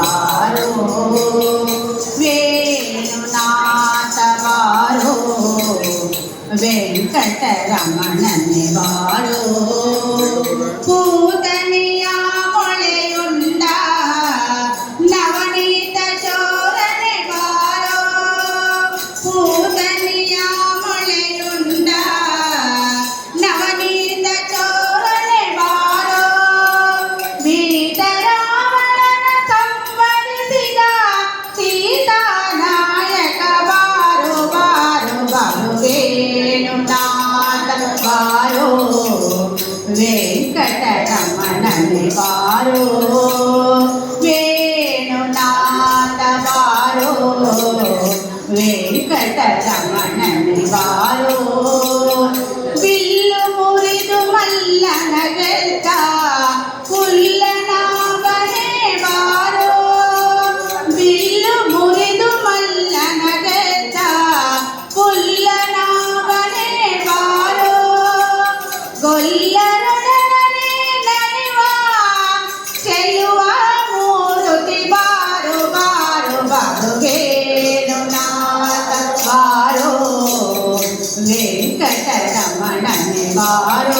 ಬಾರೋ ವೇಣುನಾಥ ಬಾರೋ ವೆಂಕಟರಮಣನೆ ಬಾರೋ ಪೂತನೆಯ ಮೊಳೆಯುಂಡ ನವನೀತ ಚೋರನೆ ಬಾರೋ ಪೂತನೆಯ ಮೊಳೆಯುಂಡ ನವನೀತ ಚೋರನೆ ಬಾರೋ ಬೀಟರಾವಣನ ಸಂವರಿಸಿದ ಸೀತಾನಾಯಕ ಬಾರೋ ಬಾರೋ ಬಾರೋ ವೇಣುನಾಥ ಬಾರೋ ವೆಂಕಟರಮಣನೆ ಬಾರೋ ವೇಣುನಾಥ ಬಾರೋ ವೆಂಕಟರಮಣನೆ ಬಾರೋ ಬಿಲ್ಲು ಮುರಿದು ಮಲ್ಲನ ಗೆದ್ದ ಕುಲ್ಲನಾಭನೇ ಬಾರೋ ಬಿಲ್ಲು ಮುರಿದು ಮಲ್ಲನ ಗೆದ್ದ ಕುಲ್ಲನಾಭನೇ ಬಾರೋ ಗೊಲ್ಲರೊಡನೆ ನಡೆವ ಚೆಲುವ ಮೂರುತಿ ಬಾರೋ ಬಾರೋ ಬಾರೋ ವೇಣುನಾಥ ಬಾರೋ ವೆಂಕಟರಮಣನೆ ಬಾರೋ